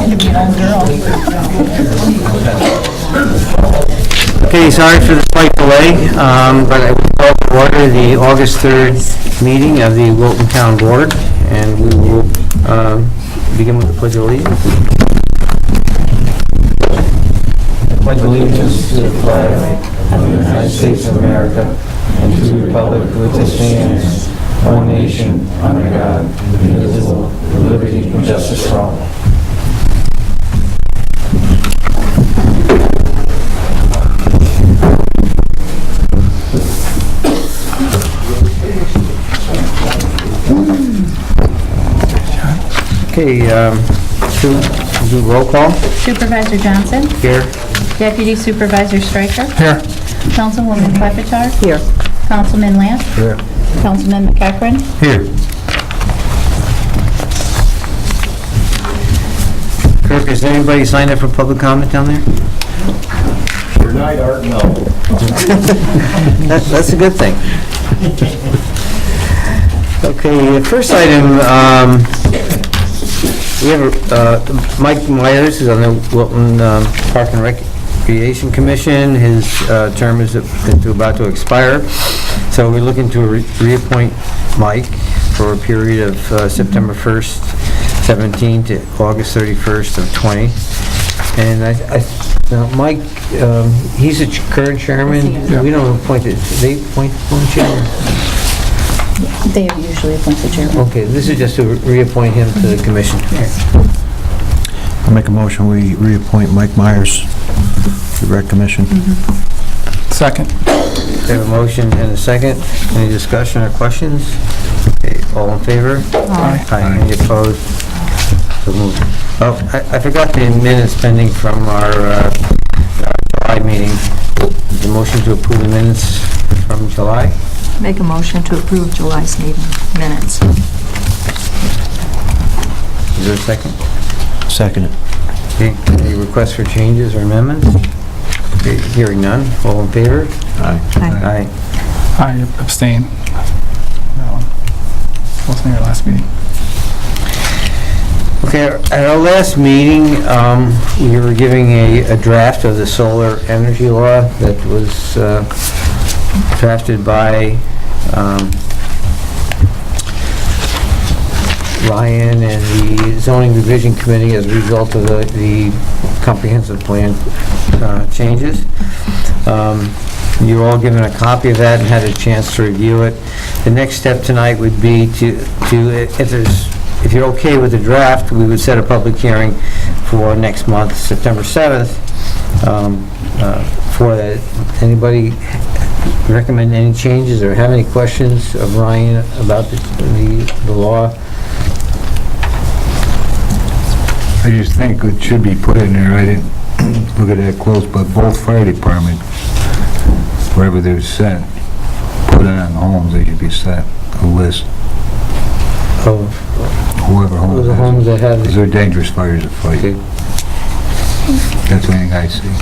Okay, sorry for the slight delay, but I will call to order the August 3rd meeting of the Wilton Town Board, and we will begin with the Pledge of Allegiance. I pledge allegiance to the flag of the United States of America and to the republic for which it stands, one nation, under God, indivisible, with liberty and justice for all. Okay, do roll call. Supervisor Johnson? Here. Deputy Supervisor Stryker? Here. Councilwoman Klepitar? Here. Councilman Lance? Here. Councilman McEachran? Here. Kirk, is anybody signed up for public comment down there? Tonight, Art, no. That's a good thing. Okay, first item, we have Mike Myers is on the Wilton Park and Recreation Commission. His term is about to expire, so we're looking to reappoint Mike for a period of September 1st, 17 to August 31st of 20. And Mike, he's the current chairman. Yeah. We don't appoint it. They appoint one chairman. They usually appoint the chairman. Okay, this is just to reappoint him to the commission. I'll make a motion, we reappoint Mike Myers to the Rec Commission. Second. We have a motion and a second. Any discussion or questions? Okay, all in favor? Aye. Aye. Any opposed? So moved. Oh, I forgot the minutes pending from our July meeting. The motion to approve the minutes from July. Make a motion to approve July's meeting minutes. Is there a second? Second it. Okay, any requests for changes or amendments? Okay, hearing none. All in favor? Aye. Aye. Aye. I abstain. That one. Wasn't your last meeting. Okay, at our last meeting, we were giving a draft of the solar energy law that was drafted by Ryan and the zoning revision committee as a result of the comprehensive plan changes. You were all given a copy of that and had a chance to review it. The next step tonight would be if you're okay with the draft, we would set a public hearing for next month, September 7th, for that. Anybody recommend any changes or have any questions of Ryan about the law? I just think it should be put in there, I didn't look at that close, but both fire department, wherever they're set, put on homes, they should be set, a list, Of whoever the homes home that have... because they're dangerous fires to fight. Okay. That's the only thing I see.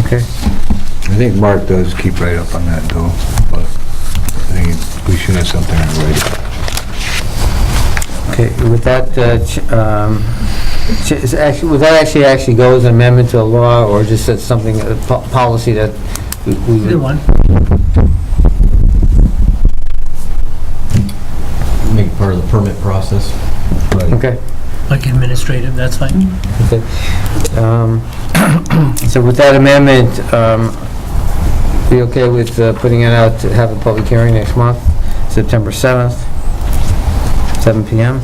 Okay. I think Mark does keep right up on that though, but I think we should have something in writing. Okay, with that, would that actually go as an amendment to a law, or just as something, a policy that we would... Either one. Make it part of the permit process. Right. Okay. Like administrative, that's fine. Okay. So with that amendment, be okay with putting it out to have a public hearing next month, September 7th, 7 p.m.?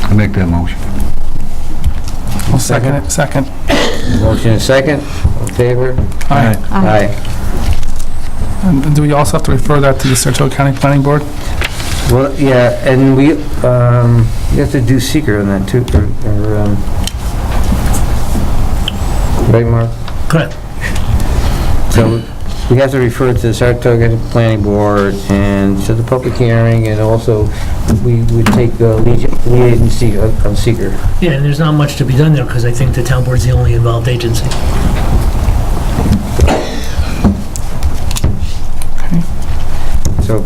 I make that motion. I'll second it. Second. Motion and second. All in favor? Aye. Aye. And do we also have to refer that to the Saratoga County Planning Board? Well, yeah, and we have to do seeker on that too, right, Mark? Correct. So we have to refer to the Saratoga Planning Board and to the public hearing, and also we would take the lead agency on seeker. Yeah, and there's not much to be done there because I think the town board's the only involved agency. So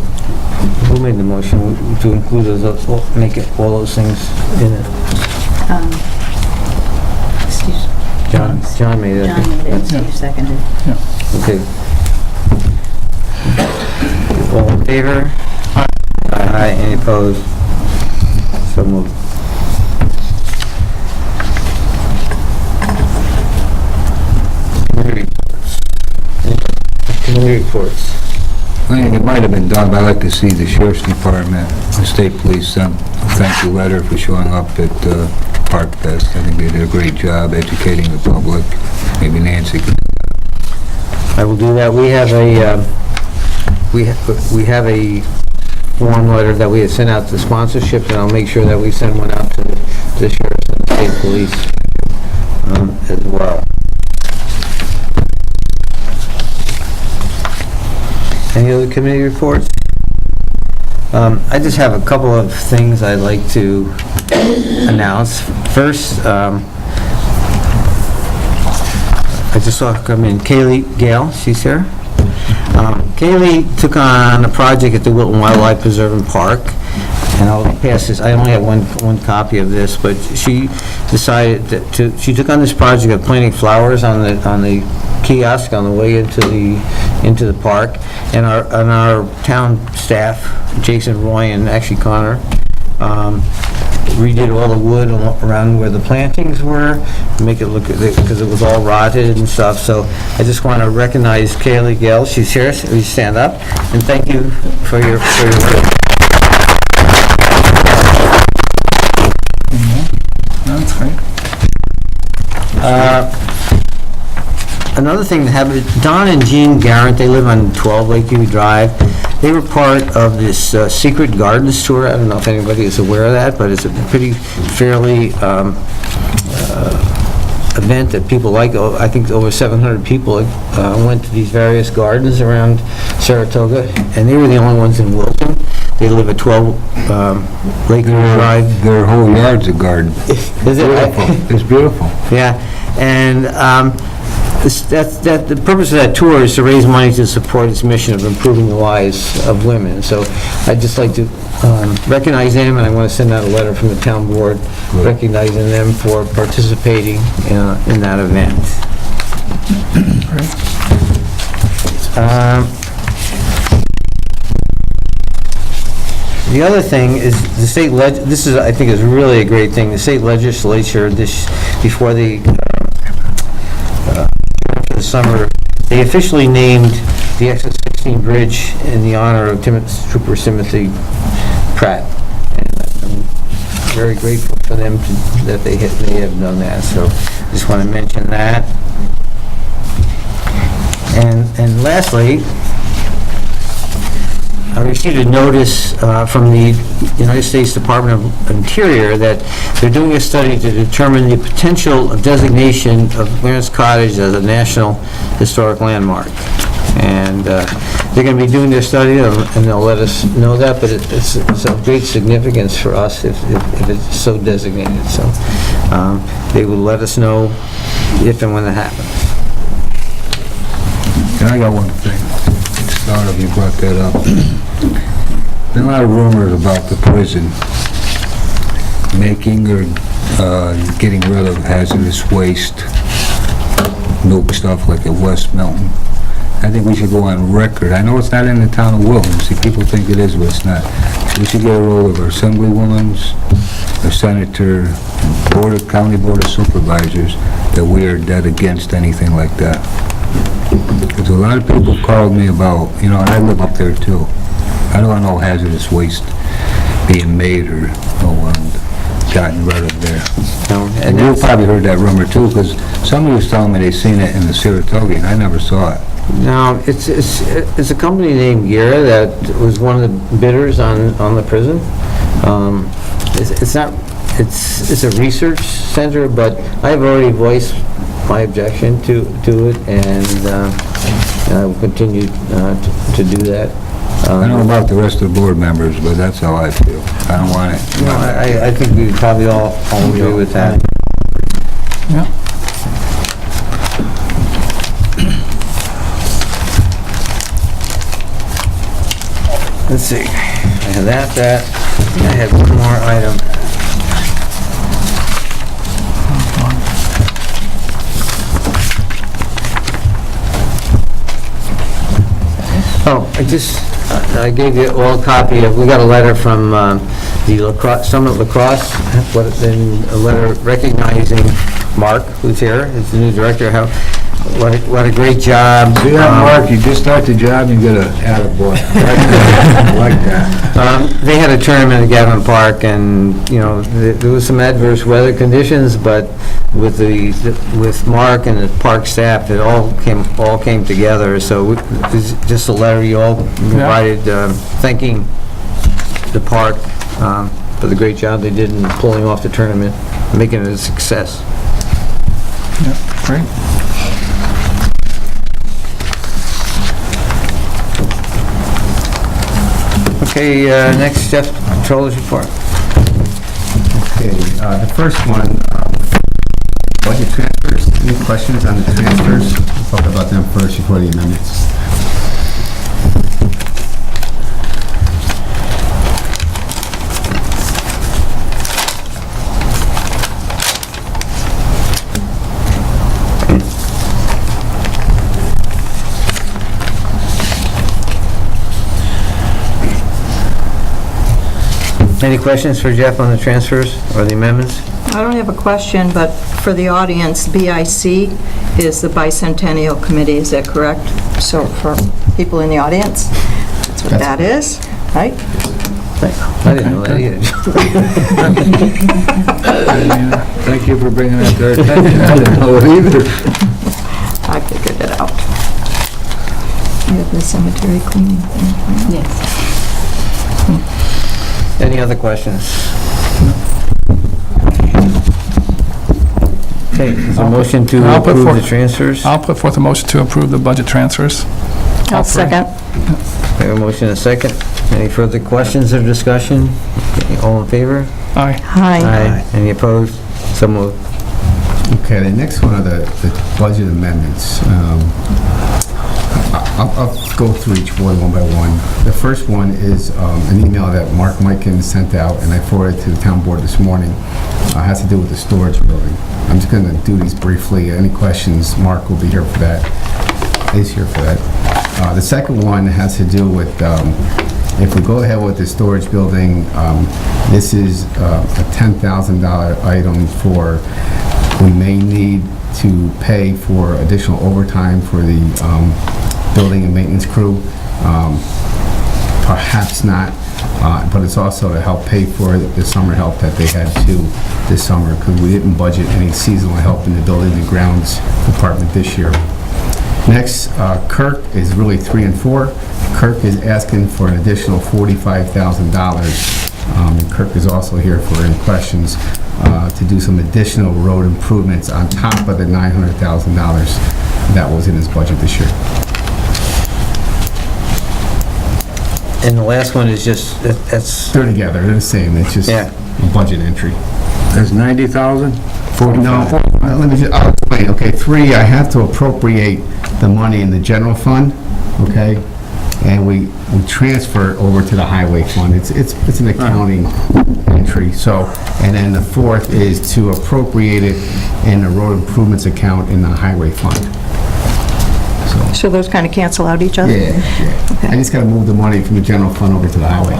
who made the motion to include those, make it all those things in it? John made it. John made it, Steve seconded. Okay. All in favor? Aye. Any opposed? So moved. Committee reports. Committee reports. I think it might have been done, but I'd like to see the sheriff's department, the state police sent a thank you letter for showing up at Park Fest. I think they did a great job educating the public. Maybe Nancy could. I will do that. We have a form letter that we had sent out to sponsorship, and I'll make sure that we send one out to the sheriff and the state police as well. Any other committee reports? I just have a couple of things I'd like to announce. First, I just saw her come in, Kaylee Gale, she's here. Kaylee took on a project at the Wilton Wildlife Preserve and Park, and I'll pass this, I only have one copy of this, but she decided she took on this project of planting flowers on the kiosk on the way into the park, and our town staff, Jason Roy and actually Connor, redid all the wood around where the plantings were, make it look, because it was all rotted and stuff. So I just want to recognize Kaylee Gale. She's here. Will you stand up? And thank you for your work. That's great. Another thing that happened, Don and Jean Garrett, they live on 12 Lakeview Drive. They were part of this Secret Gardens tour. I don't know if anybody is aware of that, but it's a pretty fairly event that people like. I think over 700 people went to these various gardens around Saratoga, and they were the only ones in Wilton. They live at 12 Lakeview Drive. Their whole yard's a garden. Is it? It's beautiful. Yeah, and the purpose of that tour is to raise money to support its mission of improving the lives of women. So I'd just like to recognize them, and I want to send out a letter from the town board recognizing them for participating in that event. The other thing is the state this is, I think, is really a great thing. The state legislature before the summer, they officially named the Exit 16 Bridge in the honor of Trooper Timothy Pratt. And I'm very grateful for them that they have done that. So just want to mention that. And lastly, I received a notice from the United States Department of Interior that they're doing a study to determine the potential of designation of Clarence Cottage as a National Historic Landmark. And they're going to be doing their study, and they'll let us know that, but it's of great significance for us if it's so designated. So they will let us know if and when that happens. And I got one thing. Thought of you brought that up. Been a lot of rumors about the prison making or getting rid of hazardous waste, milk stuff like at West Milton. I think we should go on record. I know it's not in the town of Wilton. See, people think it is, but it's not. We should get a hold of our assemblywomen's, our senator, county board of supervisors, that we are dead against anything like that. Because a lot of people called me about, and I live up there too. I don't want no hazardous waste being made or gotten rid of there. No, And you probably heard that rumor too, because somebody was telling me they seen it in the Saratoga, and I never saw it. No, it's a company named Gira that was one of the bidders on the prison. It's not. It's a research center, but I've already voiced my objection to it, and I will continue to do that. I don't know about the rest of the board members, but that's how I feel. I don't want it. No, I think we probably all agree with that. Yeah. Let's see. I have that. I have one more item. Well, I gave you all a copy of, we got a letter from the lacrosse, Summit Lacrosse, then a letter recognizing Mark, who's here, as the new director, what a great job. See that, Mark, you just start the job, you get a attaboy. I like that. They had a tournament at Gavin Park, and, there was some adverse weather conditions, but with Mark and the park staff, it all came together, so it's just a letter you all provided, thanking the park for the great job they did in pulling off the tournament, making it a success. Yep, great. Okay, next, Jeff, Controller's report. Okay, the first one, budget transfers. Any questions on the transfers? We'll talk about them first before the amendments. Any questions for Jeff on the transfers or the amendments? I don't have a question, but for the audience, BIC is the Bicentennial Committee, is that correct? So for people in the audience, that's what that is, right? I didn't know that either. Thank you for bringing that to our attention. I didn't know it either. I figured it out. You have the cemetery cleaning thing. Yes. Any other questions? Okay, is there a motion to I'll put approve forth- the transfers? I'll put forth a motion to approve the budget transfers. I'll second. We have a motion and a second. Any further questions or discussion? Okay, all in favor? Aye. Aye. Any opposed? So moved. Okay, the next one are the budget amendments. I'll go through each one by one. The first one is an email that Mark Mikan sent out, and I forwarded to the town board this morning. It has to do with the storage building. I'm just going to do these briefly. Any questions, Mark will be here for that. He's here for that. The second one has to do with if we go ahead with the storage building, this is a $10,000 item for, we may need to pay for additional overtime for the building and maintenance crew. Perhaps not, but it's also to help pay for the summer help that they had this summer, because we didn't budget any seasonal help in the building and grounds department this year. Next, Kirk is really 3 and 4. Kirk is asking for an additional $45,000. And Kirk is also here for any questions to do some additional road improvements on top of the $900,000 that was in his budget this year. And the last one is just, that's, They're together, they're the same, it's just Yeah. a budget entry. That's 90,000? No, let me just, I'll explain, okay, 3, I have to appropriate the money in the general fund, okay? And we transfer it over to the highway fund, it's an accounting entry, so, and then the 4th is to appropriate it in the road improvements account in the highway fund. So those kind of cancel out each other? Yeah. I just gotta move the money from the general fund over to the highway.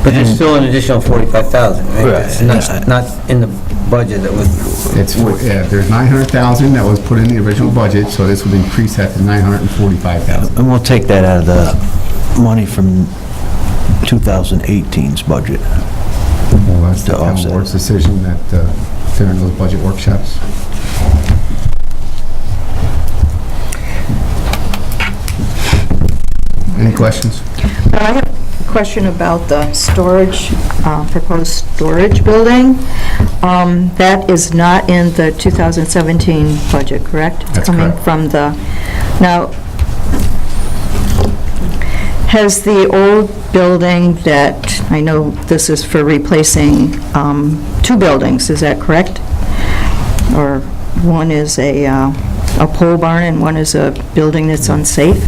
but there's still an additional $45,000, right? It's not in the budget that was, There's $900,000 that was put in the original budget, so this would increase that to $945,000. And we'll take that out of the money from 2018's budget. Well, that's the To town offset. board's decision that during those budget workshops. Any questions? I have a question about the storage, proposed storage building. That is not in the 2017 budget, correct? That's It's coming correct. from the, now, has the old building that, I know this is for replacing 2 buildings, is that correct? Or one is a pole barn and one is a building that's unsafe?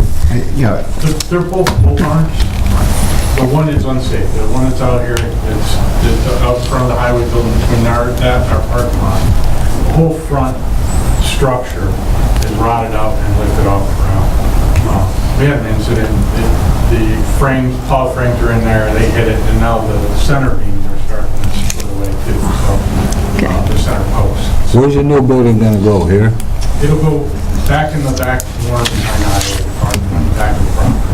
Yeah, They're both pole barns. The one is unsafe. The one that's out here, it's out front of the highway building between our parking lot. The whole front structure is rotted out and lifted off the ground. We had an incident, the frames, tall frames are in there, they hit it, and now the center beams are starting to split away too, so, the center posts. Where's the new building gonna go, here? It'll go back in the back, more behind the highway department, in the back of the property.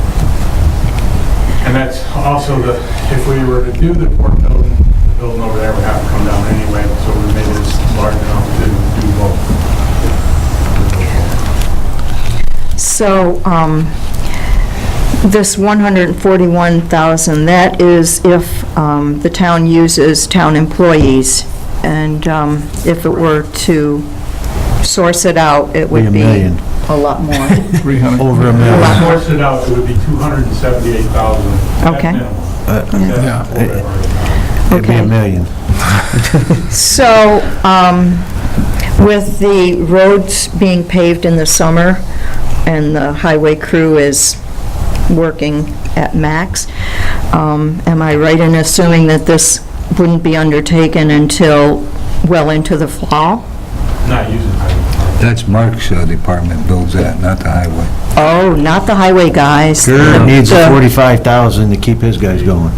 And that's also if we were to do the port building, the building over there would have to come down anyway, so we made it large enough to do both. So, this 141,000, that is if the town uses town employees, and if it were to source it out, it Be would a be million. a lot more. 300. Over a If million. we sourced it out, it would be 278,000. Okay. Yeah. It'd be a Okay. million. So, with the roads being paved in the summer, and the highway crew is working at max, am I right in assuming that this wouldn't be undertaken until well into the fall? Not using highway. That's Mark's department builds that, not the highway. Oh, not the highway guys. Gerd needs The- 45,000 to keep his guys going.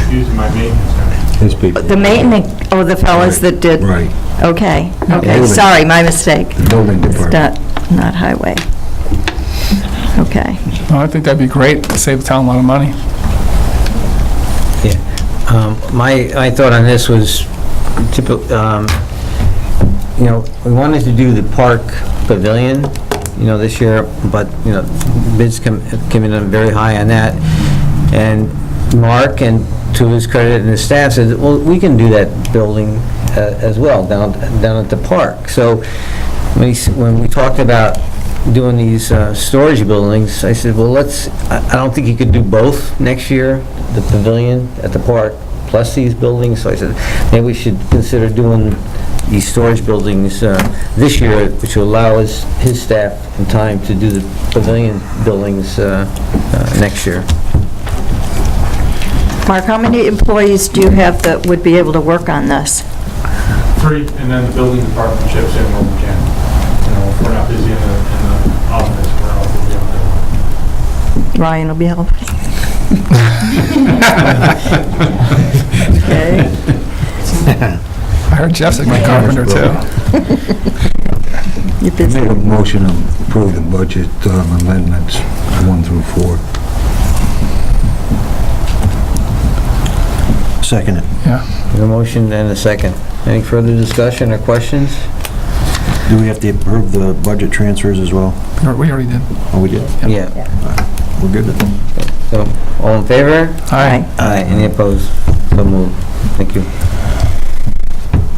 Using my maintenance guy. His people. The maintenance, oh, the fellas that did, Right, okay, Yeah. okay, sorry, my mistake. the building It's department. not highway. Okay. No, I think that'd be great, to save the town a lot of money. My thought on this was, we wanted to do the park pavilion, this year, but, bids came in very high on that. And Mark, and to his credit and his staff, said, well, we can do that building as well, down at the park. So when we talked about doing these storage buildings, I said, well, I don't think you could do both next year, the pavilion at the park, plus these buildings. So I said, maybe we should consider doing these storage buildings this year, which will allow his staff and time to do the pavilion buildings next year. Mark, how many employees do you have that would be able to work on this? 3, and then the building department chips in where we can. If we're not busy in the office, we're out there. Ryan will be helping. Okay. I heard Jeff's a good carpenter, too. You're busy. Make a motion to approve the budget amendments 1 through 4. Second it. Yeah. A motion and a second. Any further discussion or questions? Do we have to approve the budget transfers as well? We already did. Oh, we did? Yeah. We're good with them. So, all in favor? Aye. Aye. Any opposed? So moved. Thank you.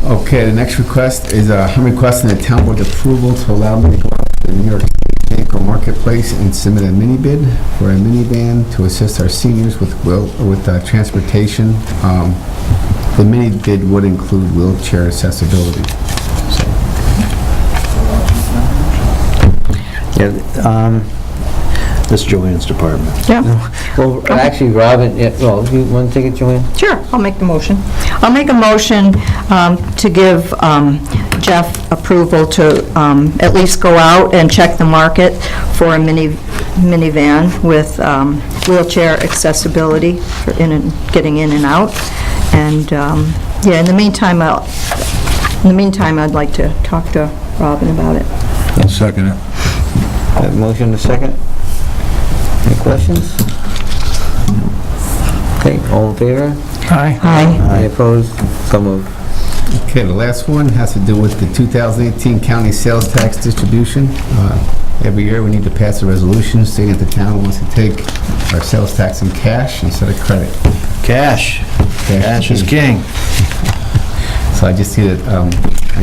Okay, the next request is, I'm requesting the town board's approval to allow me to go out to the New York Vehicle Marketplace and submit a mini bid for a minivan to assist our seniors with transportation. The mini bid would include wheelchair accessibility. Yeah, This is Joanne's department. Yeah, well, actually, Robin, you want to take it, Joanne? sure, I'll make the motion. I'll make a motion to give Jeff approval to at least go out and check the market for a minivan with wheelchair accessibility for getting in and out. And, yeah, in the meantime, I'd like to talk to Robin about it. I'll second it. Have a motion and a second? Any questions? Okay, all in favor? Aye. Aye. Any opposed? So moved. Okay, the last one has to do with the 2018 county sales tax distribution. Every year, we need to pass a resolution stating that the town wants to take our sales tax in cash instead of credit. Cash. Cash is king. So I just need I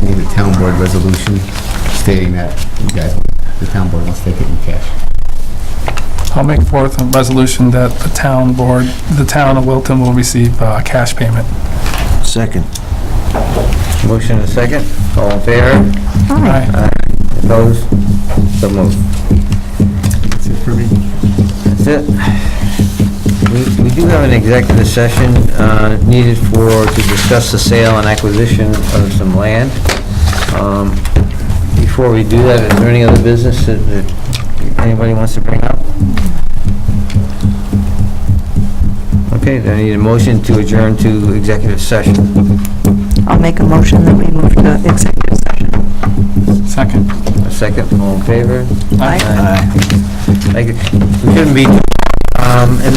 need a town board resolution stating that the town board wants to take it in cash. I'll make forth a resolution that the town of Wilton will receive cash payment. Second. Motion and a second? All in favor? Aye. Opposed? So moved. That's it for me. That's it. We do have an executive session needed to discuss the sale and acquisition of some land. Before we do that, is there any other business that anybody wants to bring up? Okay, then I need a motion to adjourn to executive session. I'll make a motion that we move to executive session. Second. A second, all in favor? Aye. Thank you. We couldn't be, and